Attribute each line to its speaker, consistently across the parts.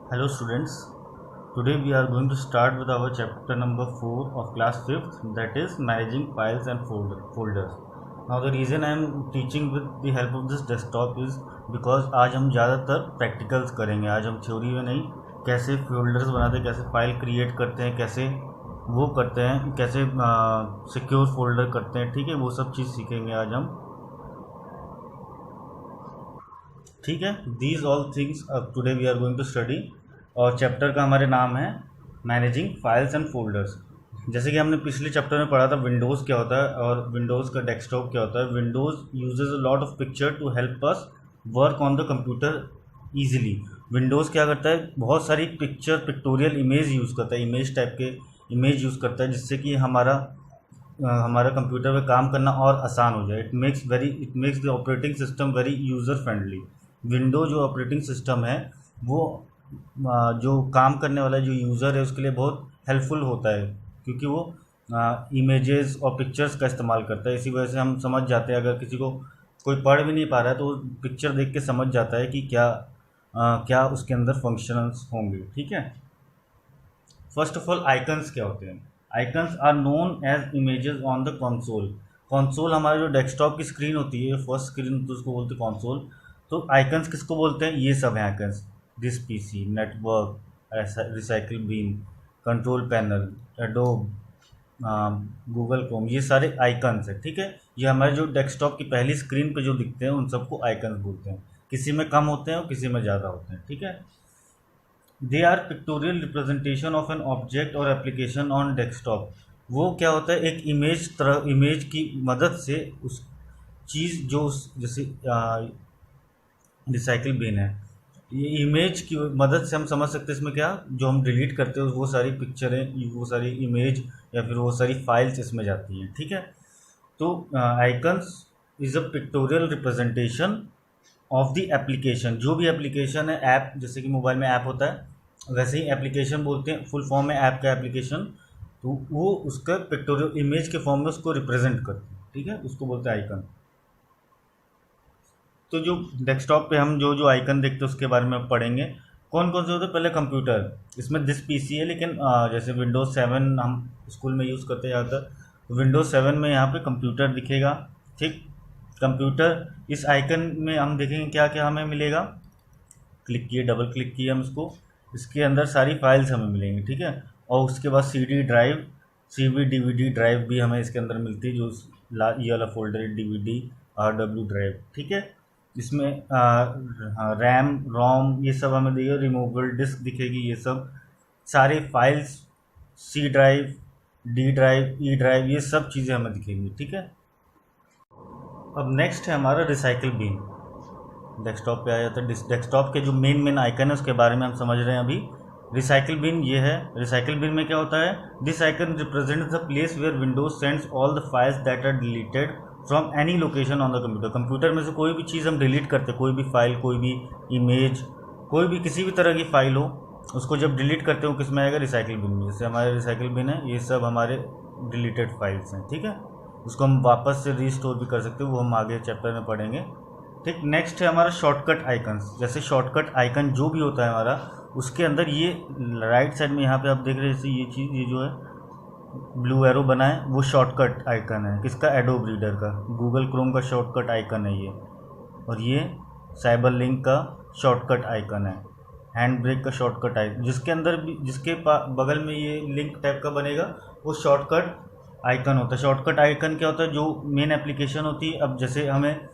Speaker 1: Hello students, today we are going to start with our chapter number 4 of class 5th, that is managing files and folders. Now the reason I am teaching with the help of this desktop is because आज हम ज़्यादातर practicals करेंगे। आज हम theory में नहीं, कैसे folders बनाते हैं, कैसे फाइल क्रिएट करते हैं, कैसे वो करते हैं, कैसे सिक्योर फोल्डर करते हैं, ठीक है, वो सब चीज़ सीखेंगे आज हम। ठीक है, these all things today we are going to study. और चैप्टर का हमारे नाम है मैनेजिंग फाइल्स एंड फोल्डर्स। जैसे कि हमने पिछले चैप्टर में पढ़ा था विंडोज़ क्या होता है और विंडोज़ का डेस्कटॉप क्या होता है। Windows uses a lot of picture to help us work on the computer easily. Windows क्या करता है, बहुत सारी पिक्चर पिक्टोरियल इमेज यूज़ करता है, इमेज टाइप के इमेज यूज़ करता है, जिससे कि हमारा कंप्यूटर में काम करना और आसान हो जाए। It makes the operating system very user friendly. Window जो ऑपरेटिंग सिस्टम है वो जो काम करने वाला जो यूज़र है उसके लिए बहुत हेल्पफुल होता है, क्योंकि वो इमेजेस और पिक्चर्स का इस्तेमाल करता है। इसी वजह से हम समझ जाते हैं, अगर किसी को कोई पढ़ भी नहीं पा रहा है तो पिक्चर देख के समझ जाता है कि क्या उसके अंदर फंक्शंस होंगे। ठीक है, फर्स्ट ऑफ ऑल आइकन्स क्या होते हैं। Icons are known as images on the console. Console हमारा जो डेस्कटॉप की स्क्रीन होती है, फर्स्ट स्क्रीन तो उसको बोलते हैं कंसोल। तो आइकन्स किसको बोलते हैं, ये सब हैं icons. This PC, network, recycle bin, control panel, Adobe, Google Chrome, ये सारे आइकन्स हैं। ठीक है, ये हमारे जो डेस्कटॉप की पहली स्क्रीन पे जो दिखते हैं उन सबको आइकन्स बोलते हैं। किसी में कम होते हैं और किसी में ज़्यादा होते हैं। ठीक है, they are pictorial representation of an object और एप्लीकेशन ऑन डेस्कटॉप। वो क्या होता है, एक इमेज की मदद से उस चीज़ जो जैसे रिसाइकिल बिन है, ये इमेज की मदद से हम समझ सकते हैं इसमें क्या, जो हम डिलीट करते हैं वो सारी पिक्चरें, वो सारी इमेज या फिर वो सारी फाइल्स इसमें जाती हैं। ठीक है, तो icons is a pictorial representation of the application. जो भी एप्लीकेशन है, ऐप, जैसे कि मोबाइल में ऐप होता है वैसे ही एप्लीकेशन बोलते हैं, फुल फॉर्म में ऐप का एप्लीकेशन, तो वो उसका पिक्टोरियल इमेज के फॉर्म में उसको रिप्रेजेंट करते हैं। ठीक है, उसको बोलते हैं आइकन। तो जो डेस्कटॉप पे हम जो जो आइकन देखते हैं उसके बारे में पढ़ेंगे। कौन कौन से होते हैं, पहले कंप्यूटर, इसमें दिस पीसी है, लेकिन जैसे विंडोज़ 7 हम स्कूल में यूज़ करते हैं ज़्यादातर, तो विंडोज़ 7 में यहाँ पे कंप्यूटर दिखेगा। ठीक, कंप्यूटर, इस आइकन में हम देखेंगे क्या क्या हमें मिलेगा। क्लिक किए, डबल क्लिक किए हम इसको, इसके अंदर सारी फाइल्स हमें मिलेंगी। ठीक है, और उसके बाद CD drive, CV DVD drive भी हमें इसके अंदर मिलती है, जो ये वाला फोल्डर है, डीवीडी RW ड्राइव। ठीक है, इसमें रैम रोम ये सब हमें दिखेगा, रिमूवेबल डिस्क दिखेगी, ये सब सारे files, C drive, D drive, E drive, ये सब चीज़ें हमें दिखेंगी। ठीक है, अब नेक्स्ट है हमारा रिसाइकिल बिन। डेस्कटॉप पे आ जाता है, डेस्कटॉप के जो मेन आइकन है उसके बारे में हम समझ रहे हैं अभी। रिसाइकिल बिन ये है। रिसाइकिल बिन में क्या होता है, this icon represents the place where Windows sends all the files that are deleted from any location on the computer. Computer में से कोई भी चीज़ हम डिलीट करते हैं, कोई भी फाइल, कोई भी इमेज, कोई भी किसी भी तरह की फाइल हो, उसको जब डिलीट करते हो किस में आएगा, रिसाइकिल बिन में। जैसे हमारे रिसाइकिल बिन है, ये सब हमारे डिलीटेड फाइल्स हैं। ठीक है, उसको हम वापस से रीस्टोर भी कर सकते हो, वो हम आगे चैप्टर में पढ़ेंगे। ठीक, नेक्स्ट है हमारा शॉर्टकट आइकन्स। जैसे शॉर्टकट आइकन जो भी होता है हमारा, उसके अंदर ये राइट साइड में यहाँ पे आप देख रहे हैं, जैसे ये चीज़, ये जो है ब्लू एरो बना है, वो शॉर्टकट आइकन है। किसका, एडोब रीडर का, गूगल क्रोम का शॉर्टकट आइकन है ये। और ये साइबर लिंक का शॉर्टकट आइकन है, हैंड ब्रेक का शॉर्टकट आइकन, जिसके अंदर भी, जिसके बगल में ये लिंक टाइप का बनेगा, वो शॉर्टकट आइकन होता है। शॉर्टकट आइकन क्या होता है, जो मेन एप्लीकेशन होती है। अब जैसे हमें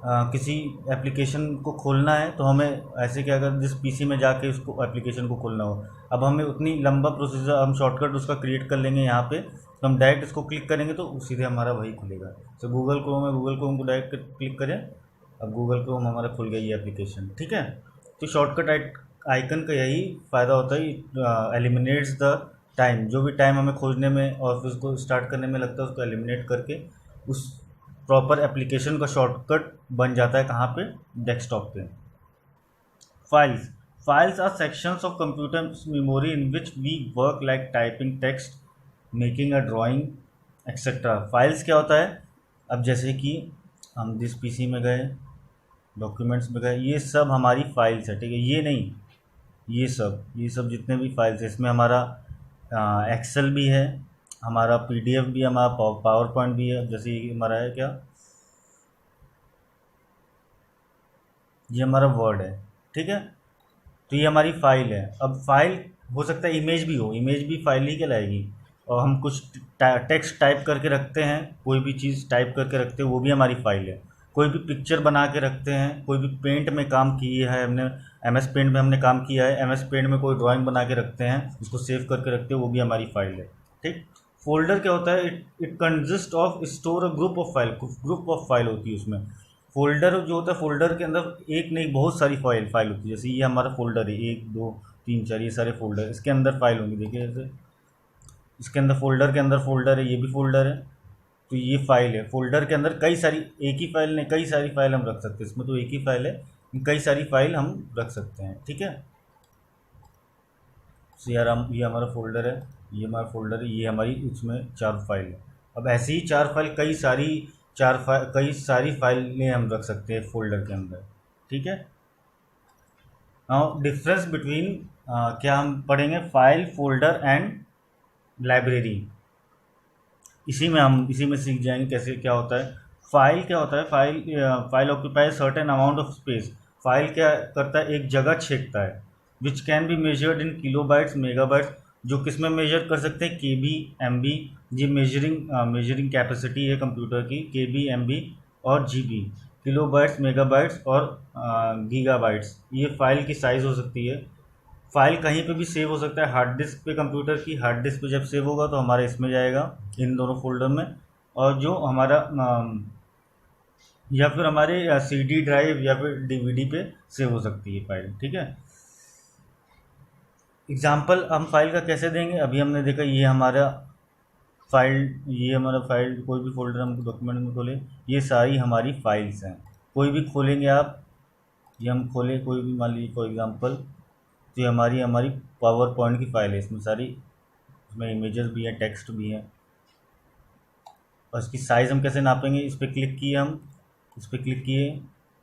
Speaker 1: किसी एप्लीकेशन को खोलना है तो हमें ऐसे क्या, अगर जिस पीसी में जाके उसको एप्लीकेशन को खोलना हो, अब हमें उतनी लंबा प्रोसीजर, हम शॉर्टकट उसका क्रिएट कर लेंगे यहाँ पे, तो हम डायरेक्ट इसको क्लिक करेंगे तो सीधे हमारा वही खुलेगा। तो गूगल क्रोम है, गूगल क्रोम को डायरेक्ट क्लिक करें, अब गूगल क्रोम हमारा खुल गया ये एप्लीकेशन। ठीक है, तो शॉर्टकट आइकन का यही फ़ायदा होता है, एलिमिनेट्स द टाइम। जो भी टाइम हमें खोजने में और फिर उसको स्टार्ट करने में लगता है, उसको एलिमिनेट करके उस प्रॉपर एप्लीकेशन का शॉर्टकट बन जाता है। कहाँ पे, डेस्कटॉप पे। Files, files are sections of computer memory in which we work like typing text, making a drawing, etcetera. Files क्या होता है, अब जैसे कि हम जिस पीसी में गए, डॉक्यूमेंट्स में गए, ये सब हमारी फाइल्स है। ठीक है, ये नहीं, ये सब जितने भी फाइल्स हैं, इसमें हमारा एक्सेल भी है, हमारा पीडीएफ भी है, हमारा पावर पॉइंट भी है। जैसे ये हमारा है क्या, ये हमारा वर्ड है, ठीक है। तो ये हमारी फाइल है। अब फाइल हो सकता है इमेज भी हो, इमेज भी फाइल ही कहलाएगी। और हम कुछ टेक्स्ट टाइप करके रखते हैं, कोई भी चीज़ टाइप करके रखते हैं, वो भी हमारी फाइल है। कोई भी पिक्चर बना के रखते हैं, कोई भी पेंट में काम किया है हमने, एमएस पेंट में हमने काम किया है, एमएस पेंट में कोई ड्राइंग बना के रखते हैं, उसको सेव करके रखते हैं, वो भी हमारी फाइल है, ठीक। फोल्डर क्या होता है, it consist of store a group of file, group of file होती है उसमें। फोल्डर जो होता है, फोल्डर के अंदर एक नहीं बहुत सारी फाइल होती है। जैसे ये हमारा फोल्डर है, 1 2 3 4, ये सारे फोल्डर, इसके अंदर फाइल होंगी। देखिए जैसे इसके अंदर फोल्डर के अंदर फोल्डर है, ये भी फोल्डर है, तो ये फाइल है। फोल्डर के अंदर कई सारी, एक ही फाइल नहीं कई सारी फाइल हम रख सकते हैं। इसमें तो एक ही फाइल है, कई सारी फाइल हम रख सकते हैं, ठीक है। तो यार हम, ये हमारा फोल्डर है, ये हमारा फोल्डर है, ये हमारी इसमें 4 फाइल है। अब ऐसे ही 4 फाइल, कई सारी फाइलें हम रख सकते हैं फोल्डर के अंदर, ठीक है। नाउ डिफरेंस बिटवीन, क्या हम पढ़ेंगे, फाइल, फोल्डर एंड लाइब्रेरी। इसी में सीख जाएंगे कैसे क्या होता है। फाइल क्या होता है, file occupy certain amount of space. File क्या करता है, एक जगह छेकता है, which can be measured in kilobytes, megabytes. जो किस में मेजर कर सकते हैं, के बी, एम बी। जी मेजरिंग कैपेसिटी है कंप्यूटर की, के बी, एम बी और जी बी। किलोबाइट्स, मेगाबाइट्स और गीगाबाइट्स, ये फाइल की साइज़ हो सकती है। फाइल कहीं पे भी सेव हो सकता है, हार्ड डिस्क पे, कंप्यूटर की हार्ड डिस्क पे जब सेव होगा तो हमारा इसमें जाएगा, इन दोनों फोल्डर में। और जो हमारा या फिर हमारे सीडी ड्राइव या फिर डीवीडी पे सेव हो सकती है फाइल, ठीक है। एग्जाम्पल हम फाइल का कैसे देंगे, अभी हमने देखा ये हमारा फाइल, कोई भी फोल्डर हम डॉक्यूमेंट में खोले, ये सारी हमारी फाइल्स हैं। कोई भी खोलेंगे आप, ये हम खोले कोई भी, मान लीजिए फॉर एग्जांपल, तो ये हमारी पावर पॉइंट की फाइल है। इसमें सारी, इसमें इमेजेस भी हैं, टेक्स्ट भी हैं। और इसकी साइज़ हम कैसे नापेंगे, इस पर क्लिक किए हम, इस पर क्लिक किए,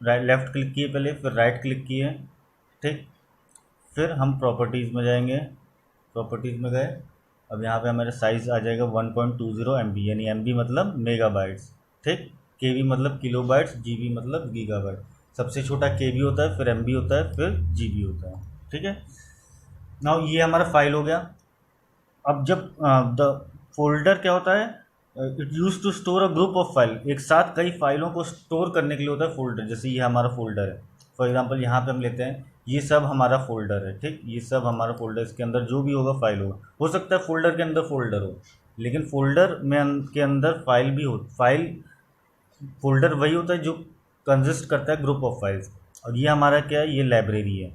Speaker 1: लेफ़्ट क्लिक किए पहले, फिर राइट क्लिक किए, ठीक। फिर हम प्रॉपर्टीज़ में जाएंगे, प्रॉपर्टीज़ में गए। अब यहाँ पे हमारा साइज़ आ जाएगा 1.20 MB, यानी MB मतलब मेगाबाइट्स, ठीक। KB मतलब किलोबाइट्स, GB मतलब गीगाबाइट। सबसे छोटा KB होता है, फिर MB होता है, फिर GB होता है, ठीक है। नाउ ये हमारा फाइल हो गया। अब जब द फोल्डर क्या होता है, it use to store a group of file. एक साथ कई फाइलों को स्टोर करने के लिए होता है फोल्डर। जैसे ये हमारा फोल्डर है, फॉर एग्जांपल यहाँ पे हम लेते हैं, ये सब हमारा फोल्डर है, ठीक। ये सब हमारा फोल्डर, इसके अंदर जो भी होगा फाइल होगा। हो सकता है फोल्डर के अंदर फोल्डर हो, लेकिन फोल्डर में के अंदर फाइल भी हो। फोल्डर वही होता है जो कंसिस्ट करता है ग्रुप ऑफ फाइल्स। और ये हमारा क्या है, ये लाइब्रेरी है।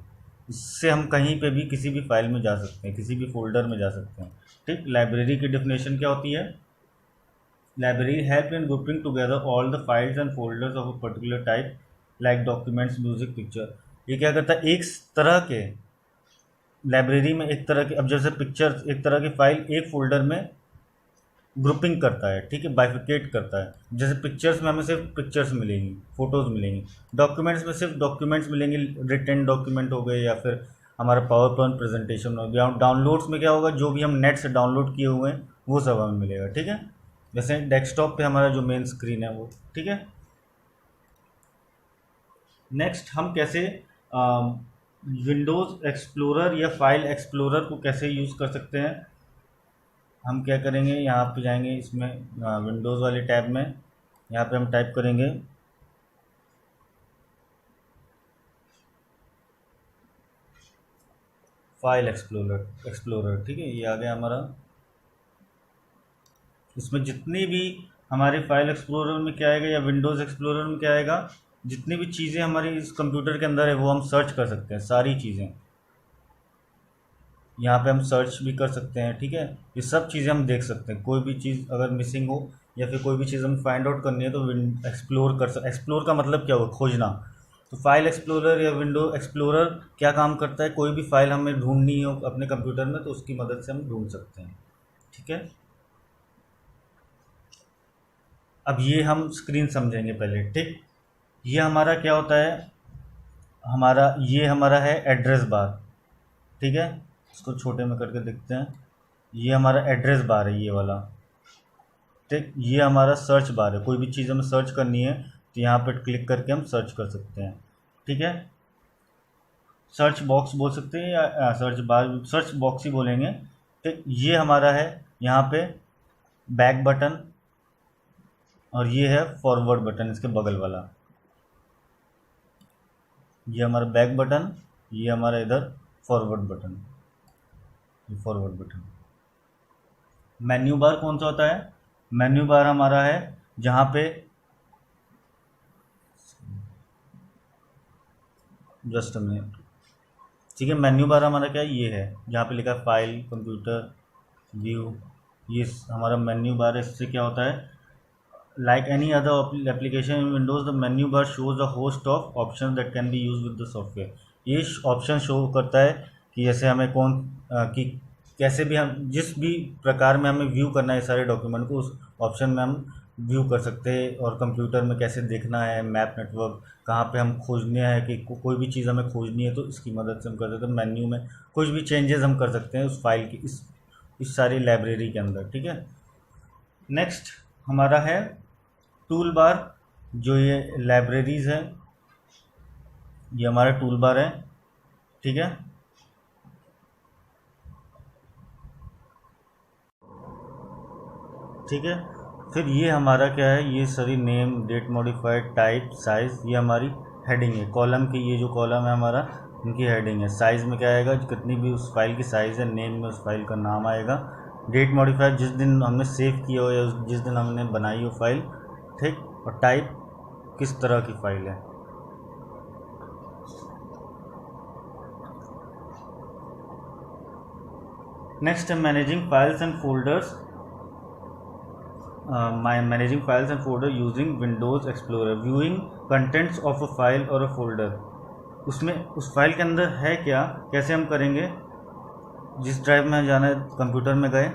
Speaker 1: इससे हम कहीं पे भी किसी भी फाइल में जा सकते हैं, किसी भी फोल्डर में जा सकते हैं, ठीक। लाइब्रेरी की डेफिनेशन क्या होती है, library help in grouping together all the files and folders of a particular type, like documents, music, picture. ये क्या करता है, एक तरह के लाइब्रेरी में एक तरह के, अब जैसे पिक्चर, एक तरह की फाइल एक फोल्डर में ग्रुपिंग करता है, ठीक है, बाइफिकेट करता है। जैसे पिक्चर्स में हमें सिर्फ पिक्चर्स मिलेंगी, फ़ोटोज़ मिलेंगी। डॉक्यूमेंट्स में सिर्फ डॉक्यूमेंट्स मिलेंगे, रिटन डॉक्यूमेंट हो गए, या फिर हमारा पावर पॉइंट प्रेजेंटेशन हो गया। डाउनलोड्स में क्या होगा, जो भी हम नेट से डाउनलोड किए हुए हैं वो सब हमें मिलेगा, ठीक है। जैसे डेस्कटॉप पे हमारा जो मेन स्क्रीन है वो, ठीक है। नेक्स्ट हम कैसे विंडोज़ एक्सप्लोरर या फाइल एक्सप्लोरर को कैसे यूज़ कर सकते हैं। हम क्या करेंगे, यहाँ पे जाएंगे, इसमें विंडोज़ वाले टैब में, यहाँ पे हम टाइप करेंगे फाइल एक्सप्लोरर, ठीक है। ये आ गया हमारा। इसमें जितनी भी हमारे फाइल एक्सप्लोरर में क्या आएगा, या विंडोज़ एक्सप्लोरर में क्या आएगा, जितनी भी चीज़ें हमारी इस कंप्यूटर के अंदर है वो हम सर्च कर सकते हैं, सारी चीज़ें। यहाँ पे हम सर्च भी कर सकते हैं, ठीक है। ये सब चीज़ें हम देख सकते हैं। कोई भी चीज़ अगर मिसिंग हो या फिर कोई भी चीज़ हमें फाइंड आउट करनी है तो एक्सप्लोर का मतलब क्या होगा, खोजना। तो फाइल एक्सप्लोरर या विंडो एक्सप्लोरर क्या काम करता है, कोई भी फाइल हमें ढूंढनी हो अपने कंप्यूटर में तो उसकी मदद से हम ढूंढ सकते हैं, ठीक है। अब ये हम स्क्रीन समझेंगे पहले, ठीक। ये हमारा क्या होता है, ये हमारा है एड्रेस बार। ठीक है, इसको छोटे में करके देखते हैं। ये हमारा एड्रेस बार है, ये वाला। ठीक, ये हमारा सर्च बार है, कोई भी चीज़ हमें सर्च करनी है तो यहाँ पर क्लिक करके हम सर्च कर सकते हैं। ठीक है, सर्च बॉक्स बोल सकते हैं या सर्च बार, सर्च बॉक्स ही बोलेंगे। ठीक, ये हमारा है यहाँ पे बैक बटन, और ये है फॉरवर्ड बटन इसके बगल वाला। ये हमारा बैक बटन, ये हमारा इधर फॉरवर्ड बटन, ये फॉरवर्ड बटन। मेन्यू बार कौन सा होता है? मेन्यू बार हमारा है जहाँ पे, जस्ट अ मिनट, ठीक है, मेन्यू बार हमारा क्या है, ये है जहाँ पे लिखा है फाइल, कंप्यूटर, व्यू, ये हमारा मेन्यू बार है। इससे क्या होता है, like any other application in Windows, the menu bar shows a host of options that can be used with the software। ये ऑप्शन शो करता है कि जैसे हमें कि कैसे भी हम जिस भी प्रकार में हमें व्यू करना है सारे डॉक्यूमेंट को, उस ऑप्शन में हम व्यू कर सकते हैं। और कंप्यूटर में कैसे देखना है, मैप नेटवर्क कहाँ पे हम खोजने हैं, कि कोई भी चीज़ हमें खोजनी है तो इसकी मदद से हम कर सकते हैं। मेन्यू में कुछ भी चेंजेस हम कर सकते हैं उस फाइल की, इस सारी लाइब्रेरी के अंदर। ठीक है, नेक्स्ट हमारा है टूल बार। जो ये लाइब्रेरीज़ है, ये हमारा टूल बार है। ठीक है, ठीक है, फिर ये हमारा क्या है, ये सारी name, date modified, type, size, ये हमारी हेडिंग है। कॉलम की, ये जो कॉलम है हमारा, इनकी हेडिंग है। साइज़ में क्या आएगा, कितनी भी उस फाइल की साइज़ है, नेम में उस फाइल का नाम आएगा। डेट मॉडिफाइड, जिस दिन हमने सेव किया हो या जिस दिन हमने बनाई हो फाइल। ठीक, और टाइप, किस तरह की फाइल है। नेक्स्ट है managing files and folders. Managing files and folder using Windows explorer, viewing contents of a file और अ फोल्डर। उसमें उस फाइल के अंदर है क्या, कैसे हम करेंगे, जिस ड्राइव में जाना है कंप्यूटर में गए।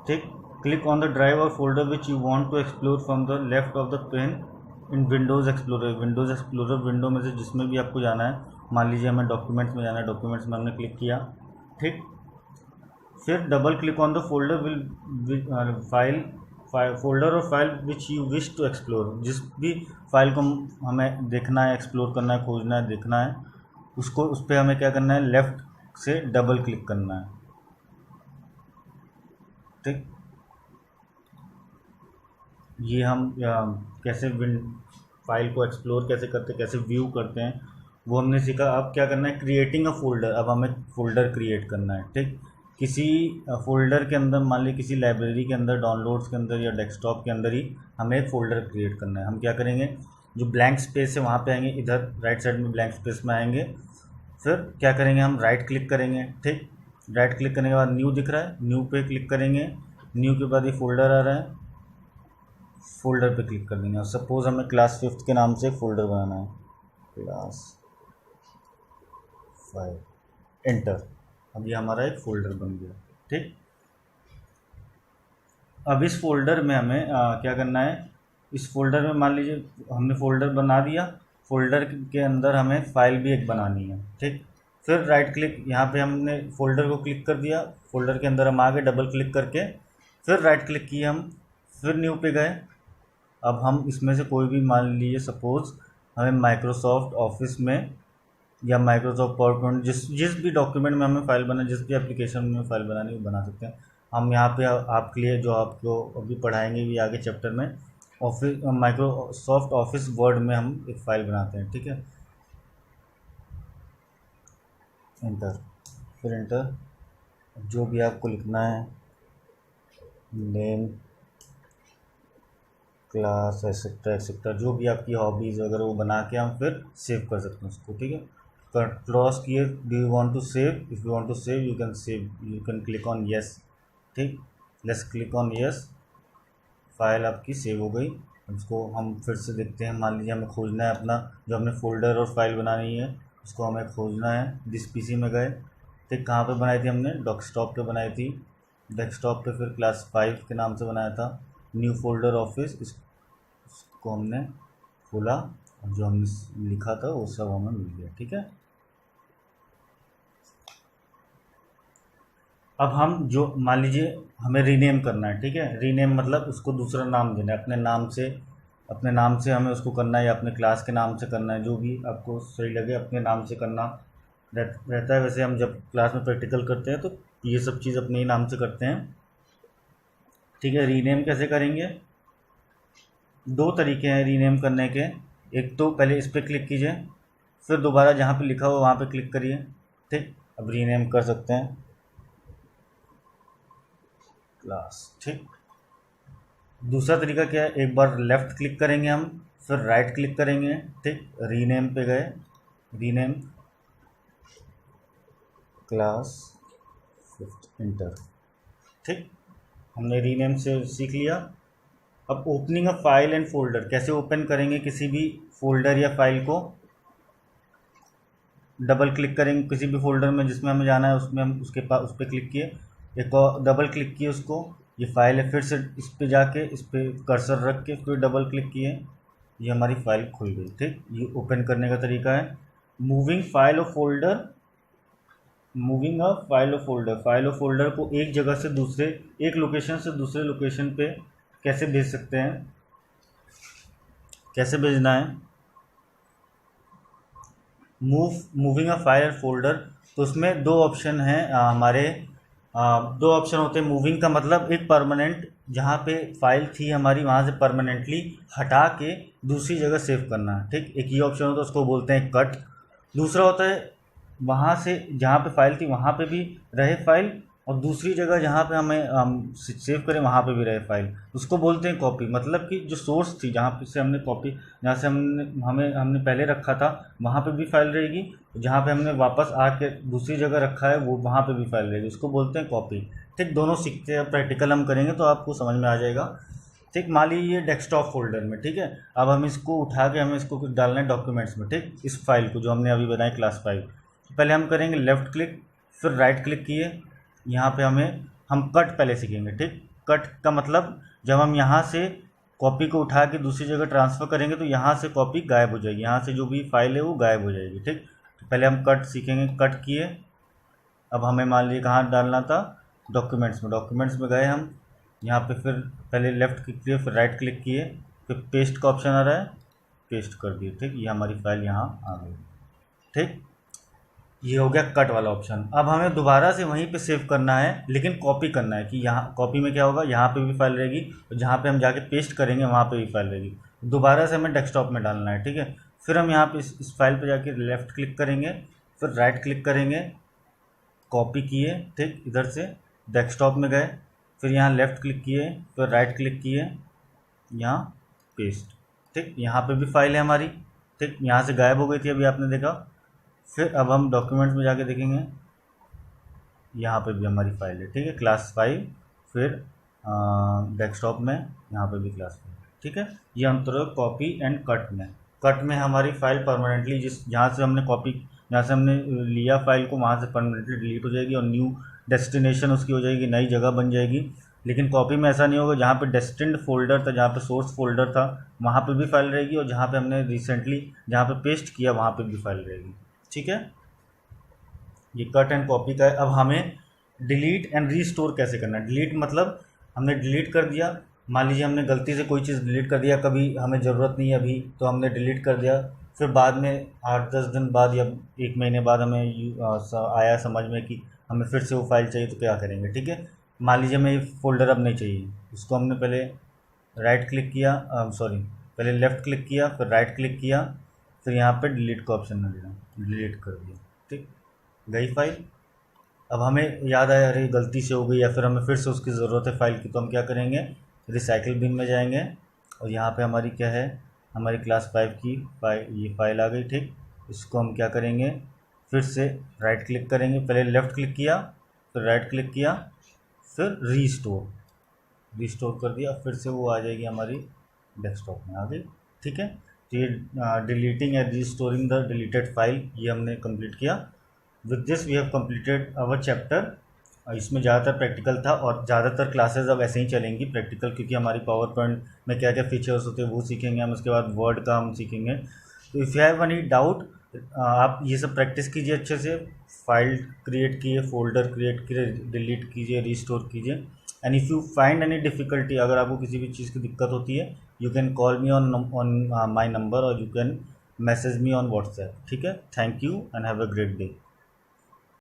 Speaker 1: ठीक, क्लिक ऑन द ड्राइव और folder which you want to explore from the left of the pane in Windows Explorer. Windows Explorer window में से जिसमें भी आपको जाना है, मान लीजिए हमें डॉक्यूमेंट्स में जाना है, डॉक्यूमेंट्स में हमने क्लिक किया। ठीक, फिर double click on the folder file folder और file which you wish to explore. जिस भी फाइल को हमें देखना है, एक्सप्लोर करना है, खोजना है, देखना है, उसको उस पर हमें क्या करना है, लेफ़्ट से डबल क्लिक करना है। ठीक, ये हम कैसे फाइल को एक्सप्लोर कैसे करते हैं, कैसे व्यू करते हैं, वो हमने सीखा। अब क्या करना है, क्रिएटिंग अ फोल्डर। अब हमें फोल्डर क्रिएट करना है। ठीक, किसी फोल्डर के अंदर, मान लीजिए किसी लाइब्रेरी के अंदर, डाउनलोड्स के अंदर या डेस्कटॉप के अंदर ही हमें एक फ़ोल्डर क्रिएट करना है। हम क्या करेंगे, जो ब्लैंक स्पेस है वहाँ पे आएंगे, इधर राइट साइड में ब्लैंक स्पेस में आएंगे। फिर क्या करेंगे, हम राइट क्लिक करेंगे। ठीक, राइट क्लिक करने के बाद न्यू दिख रहा है, न्यू पे क्लिक करेंगे। न्यू के बाद ये फोल्डर आ रहा है, फोल्डर पे क्लिक कर देंगे। और सपोज़ हमें क्लास 5 के नाम से एक फ़ोल्डर बनाना है, क्लास 5, एंटर। अब ये हमारा एक फ़ोल्डर बन गया। ठीक, अब इस फोल्डर में हमें क्या करना है, इस फोल्डर में मान लीजिए हमने फ़ोल्डर बना दिया, फ़ोल्डर के अंदर हमें फ़ाइल भी एक बनानी है। ठीक, फिर राइट क्लिक, यहाँ पे हमने फ़ोल्डर को क्लिक कर दिया, फ़ोल्डर के अंदर हम आ गए डबल क्लिक करके, फिर राइट क्लिक किए हम, फिर न्यू पे गए। अब हम इसमें से कोई भी, मान लीजिए सपोज़ हमें माइक्रोसॉफ्ट ऑफिस में या माइक्रोसॉफ्ट पावर पॉइंट, जिस भी डॉक्यूमेंट में हमें फ़ाइल बना, जिस भी एप्लीकेशन में फ़ाइल बनानी है वो बना सकते हैं हम। यहाँ पे आपके लिए जो आपको अभी पढ़ाएंगे भी आगे चैप्टर में, ऑफिस माइक्रोसॉफ्ट ऑफिस वर्ड में हम एक फ़ाइल बनाते हैं। ठीक है, एंटर, फिर एंटर। जो भी आपको लिखना है, नेम, क्लास, एक्सेट्रा एक्सेट्रा, जो भी आपकी हॉबीज़ वगैरह, वो बना के हम फिर सेव कर सकते हैं उसको। ठीक है, क्रॉस किए, do you want to save, if you want to save you can save, you can click on yes. ठीक, let's click on yes, file आपकी सेव हो गई। उसको हम फिर से देखते हैं, मान लीजिए हमें खोजना है अपना, जो हमने फ़ोल्डर और फाइल बनानी है उसको हमें खोजना है। दिस पीसी में गए, ठीक, कहाँ पे बनाई थी हमने, डेस्कटॉप पे बनाई थी। डेस्कटॉप पे फिर क्लास 5 के नाम से बनाया था। न्यू फोल्डर ऑफिस, इसको हमने खोला और जो हमने लिखा था वो सब हमें मिल गया। ठीक है, अब हम जो मान लीजिए हमें रीनेम करना है, ठीक है, रीनेम मतलब उसको दूसरा नाम देना है, अपने नाम से हमें उसको करना है या अपने क्लास के नाम से करना है, जो भी आपको सही लगे अपने नाम से करना रहता है। वैसे हम जब क्लास में प्रैक्टिकल करते हैं तो ये सब चीज़ अपने ही नाम से करते हैं, ठीक है। रीनेम कैसे करेंगे, दो तरीके हैं रीनेम करने के। एक तो पहले इस पर क्लिक कीजिए, फिर दोबारा जहाँ पे लिखा हो वहाँ पे क्लिक करिए, ठीक। अब रीनेम कर सकते हैं क्लास, ठीक। दूसरा तरीका क्या है, एक बार लेफ़्ट क्लिक करेंगे हम, फिर राइट क्लिक करेंगे, ठीक। रीनेम पे गए, रीनेम क्लास फिफ्थ, इंटर, ठीक। हमने रीनेम से सीख लिया। अब opening a file and folder, कैसे ओपन करेंगे किसी भी फोल्डर या फाइल को, डबल क्लिक करेंगे किसी भी फोल्डर में जिसमें हमें जाना है, उसमें हम उसके पास उस पर क्लिक किए, एक और डबल क्लिक किए उसको, ये फाइल है, फिर से इस पर जाके इस पर कर्सर रख के फिर डबल क्लिक किए, ये हमारी फाइल खुल गई, ठीक। ये ओपन करने का तरीका है। मूविंग फाइल और फोल्डर, मूविंग अ फाइल और फोल्डर, फाइल और फोल्डर को एक जगह से दूसरे, एक लोकेशन से दूसरे लोकेशन पे कैसे भेज सकते हैं, कैसे भेजना है। मूविंग अ फाइल फोल्डर, तो उसमें दो ऑप्शन हैं हमारे, दो ऑप्शन होते हैं। मूविंग का मतलब एक परमानेंट, जहाँ पे फाइल थी हमारी वहाँ से परमानेंटली हटा के दूसरी जगह सेव करना है, ठीक। एक ये ऑप्शन होता है, उसको बोलते हैं कट। दूसरा होता है वहाँ से जहाँ पे फाइल थी वहाँ पे भी रहे फाइल, और दूसरी जगह जहाँ पे हमें सेव करें वहाँ पे भी रहे फाइल, उसको बोलते हैं कॉपी। मतलब कि जो सोर्स थी जहाँ पे से हमने कॉपी, जहाँ से हमने पहले रखा था वहाँ पे भी फाइल रहेगी, जहाँ पे हमने वापस आके दूसरी जगह रखा है वो वहाँ पे भी फाइल रहेगी, उसको बोलते हैं कॉपी, ठीक। दोनों सीखते हैं, प्रैक्टिकल हम करेंगे तो आपको समझ में आ जाएगा, ठीक। मान लीजिए ये डेस्कटॉप फोल्डर में, ठीक है। अब हम इसको उठा के हमें इसको डालना है डॉक्यूमेंट्स में, ठीक। इस फाइल को जो हमने अभी बनाई क्लास फाइल, पहले हम करेंगे लेफ़्ट क्लिक, फिर राइट क्लिक किए, यहाँ पे हम कट पहले सीखेंगे, ठीक। कट का मतलब जब हम यहाँ से कॉपी को उठा के दूसरी जगह ट्रांसफ़र करेंगे तो यहाँ से कॉपी गायब हो जाएगी, यहाँ से जो भी फाइल है वो गायब हो जाएगी, ठीक। तो पहले हम कट सीखेंगे, कट किए। अब हमें मान लीजिए कहाँ डालना था, डॉक्यूमेंट्स में, डॉक्यूमेंट्स में गए हम, यहाँ पे फिर पहले लेफ़्ट क्लिक किए, फिर राइट क्लिक किए, फिर पेस्ट का ऑप्शन आ रहा है, पेस्ट कर दिए, ठीक। ये हमारी फाइल यहाँ आ गई, ठीक। ये हो गया कट वाला ऑप्शन। अब हमें दोबारा से वहीं पे सेव करना है, लेकिन कॉपी करना है कि यहाँ कॉपी में क्या होगा, यहाँ पे भी फाइल रहेगी, और जहाँ पे हम जाके पेस्ट करेंगे वहाँ पे भी फाइल रहेगी। दोबारा से हमें डेस्कटॉप में डालना है, ठीक है। फिर हम यहाँ पे इस फाइल पे जाके लेफ़्ट क्लिक करेंगे, फिर राइट क्लिक करेंगे, कॉपी किए, ठीक, इधर से डेस्कटॉप में गए, फिर यहाँ लेफ़्ट क्लिक किए, फिर राइट क्लिक किए, यहाँ पेस्ट, ठीक। यहाँ पे भी फाइल है हमारी, ठीक। यहाँ से गायब हो गई थी अभी आपने देखा। फिर अब हम डॉक्यूमेंट्स में जाके देखेंगे, यहाँ पे भी हमारी फाइल है, ठीक है, क्लास फाइल। फिर डेस्कटॉप में यहाँ पे भी क्लास फाइल, ठीक है। ये अंतर कॉपी एंड कट में। कट में हमारी फाइल परमानेंटली जहाँ से हमने कॉपी, जहाँ से हमने लिया फाइल को वहाँ से परमानेंटली डिलीट हो जाएगी और न्यू डेस्टिनेशन उसकी हो जाएगी, नई जगह बन जाएगी। लेकिन कॉपी में ऐसा नहीं होगा, जहाँ पे डेस्टिन्ड फोल्डर था, जहाँ पे सोर्स फोल्डर था वहाँ पे भी फाइल रहेगी, और जहाँ पे हमने रिसेंटली जहाँ पे पेस्ट किया वहाँ पे भी फाइल रहेगी, ठीक है। ये कट एंड कॉपी का है। अब हमें डिलीट एंड रीस्टोर कैसे करना है। डिलीट मतलब हमने डिलीट कर दिया, मान लीजिए हमने गलती से कोई चीज़ डिलीट कर दिया, कभी हमें ज़रूरत नहीं है अभी तो हमने डिलीट कर दिया, फिर बाद में 8-10 दिन बाद या 1 महीने बाद हमें आया समझ में कि हमें फिर से वो फाइल चाहिए, तो क्या करेंगे, ठीक है। मान लीजिए हमें ये फोल्डर अब नहीं चाहिए, उसको हमने पहले राइट क्लिक किया, पहले लेफ़्ट क्लिक किया, फिर राइट क्लिक किया, फिर यहाँ पे डिलीट का ऑप्शन मिल गया, डिलीट कर दिया, ठीक, गई फाइल। अब हमें याद आया अरे गलती से हो गई, या फिर हमें फिर से उसकी ज़रूरत है फाइल की, तो हम क्या करेंगे, रिसाइकिल बिन में जाएंगे, और यहाँ पे हमारी क्या है, हमारी क्लास 5 की ये फाइल आ गई, ठीक। इसको हम क्या करेंगे, फिर से राइट क्लिक करेंगे, पहले लेफ़्ट क्लिक किया, फिर राइट क्लिक किया, फिर रीस्टोर कर दिया, फिर से वो आ जाएगी हमारी डेस्कटॉप में आ गई, ठीक है। तो ये deleting and restoring the deleted file ये हमने कंप्लीट किया। With this we have completed our chapter. इसमें ज़्यादातर प्रैक्टिकल था, और ज़्यादातर क्लासेस अब ऐसे ही चलेंगी प्रैक्टिकल, क्योंकि हमारी पावर पॉइंट में क्या क्या फीचर्स होते हैं वो सीखेंगे हम, उसके बाद वर्ड का हम सीखेंगे। तो if you have any doubt आप ये सब प्रैक्टिस कीजिए अच्छे से, फाइल क्रिएट कीजिए, फोल्डर क्रिएट कीजिए, डिलीट कीजिए, रिस्टोर कीजिए। And if you find any difficulty, अगर आपको किसी भी चीज़ की दिक्कत होती है, you can call me on my number, और you can message me on WhatsApp. ठीक है, thank you and have a great day.